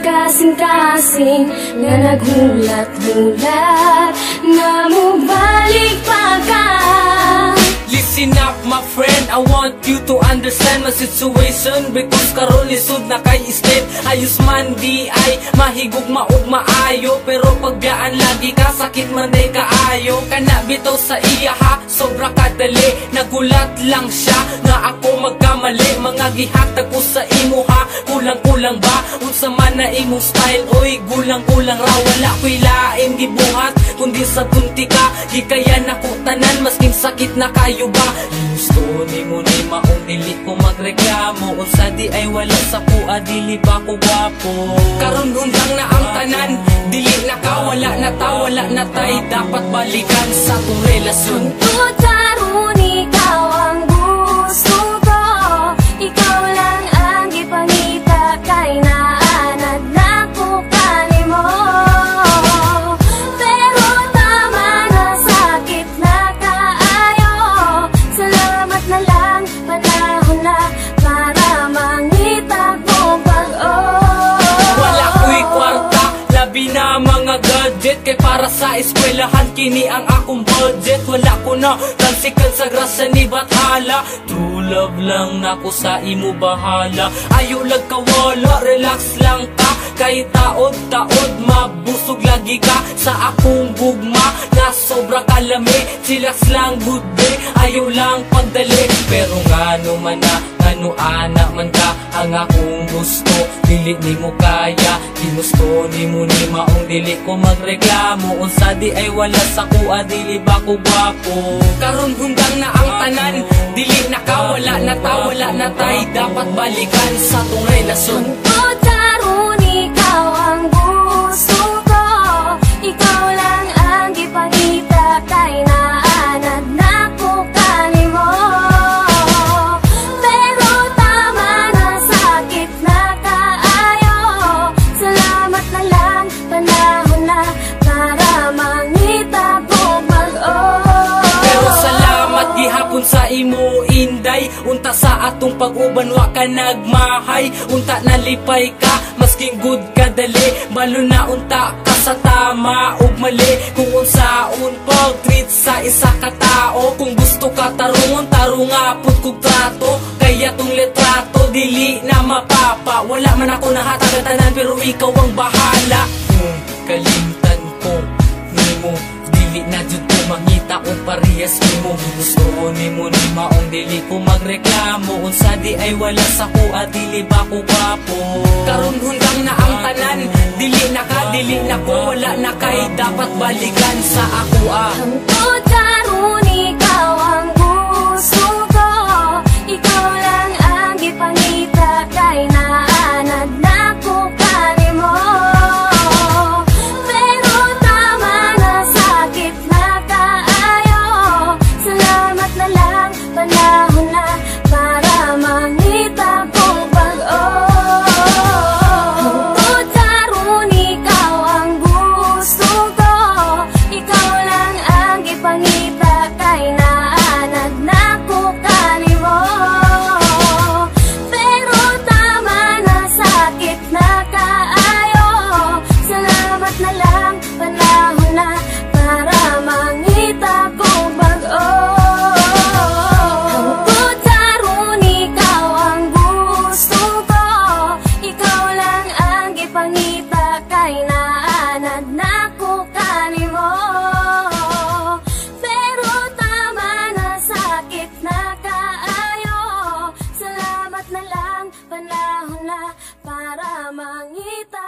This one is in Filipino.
kasing-kasing nga naghulat-hulat nga mubalik pa ka. Listen up my friend, I want you to understand my situation, because karon lisod na kay step. Ayos man di ay mahigugma ug maayo, pero pagbiyaan lagi ka sakit man day kaayo. Kana bitaw sa iya ha, sobra kadali, nagulat lang siya nga ako magkamali. Mga gihatag ko sa imo ha, kulang-kulang ba unsa man na imong style? Oy gulang-kulang ra, wala ko'y lain gibuhat kundi sa tunti ka. Gikayan ako tanan masking sakit na kayo ba. Gusto ni mo ni maong dili ko magreklamo, unsa di ay wala sa kuha dili ba ko gwapo. Karon undang na ang tanan, dili na ka, wala na ta, wala na tay, dapat balikan sa tong relasyon. Tungkol karon ikaw ang gusto ko, ikaw lang ang gipangita kay naanad na ko kanimo. Pero tama na, sakit na kaayo, salamat na lang, panahon na para mangitag mo pag-o. Wala ko'y kwarta, labi na mga gadget, kay para sa eskwelahan kini ang akong budget. Wala ko na tansikan sa grasa ni Bathala, true love lang nako sa imo bahala. Ayaw lag kawala, relax lang ka, kay taod-taod mabusog lagi ka sa akong gugma na sobra kalami. Chillax lang good day, ayaw lang pagdali, pero ngano man na ano ana man ka ang akong gusto, dili nimo kaya. Ginusto nimo ni maong dili ko magreklamo, unsa di ay wala sa kuha dili ba ko gwapo. Karon hundang na ang tanan, dili na ka, wala na ta, wala na tay, dapat balikan sa tong relasyon. Tungkol karon ikaw ang gusto ko, ikaw lang ang gipangita kay naanad na ko kanimo. Pero tama na, sakit na kaayo, salamat na lang, panahon na para mangita ko mag-o. Pero salamat gihapon sa imo inday, unta sa atong pag-uban wa ka nagmahay, unta nalipay ka masking good ka dali, balo na unta ka sa tama ug mali. Kung unsaon pag-treat sa isa ka tao, kung gusto ka tarungon tarunga pud kog trato, kaya tong litrato dili na mapapa. Wala man ako nahatag tanan, pero ikaw ang bahala. Kung kalimtan ko nimo, dili na jud ko mangita o parehas nimo. Gusto nimo ni maong dili ko magreklamo, unsa di ay wala sa kuha dili ba ko gwapo. Karon hundang na ang tanan, dili na ka, dili na ko, wala na kay, dapat balikan sa ako ah. Tungkol karon ikaw ang gusto ko, ikaw lang ang gipangita kay naanad na ko kanimo. Pero tama na, sakit na kaayo, salamat na lang, panahon na para mangita ko pag-o. Tungkol karon ikaw ang gusto ko, ikaw lang ang gipangita kay naanad na ko kanimo. Pero tama na, sakit na kaayo, salamat na lang, panahon na para mangita ko pag-o. Tungkol karon ikaw ang gusto ko, ikaw lang ang gipangita kay naanad na ko kanimo. Pero tama na, sakit na kaayo, salamat na lang, panahon na para mangita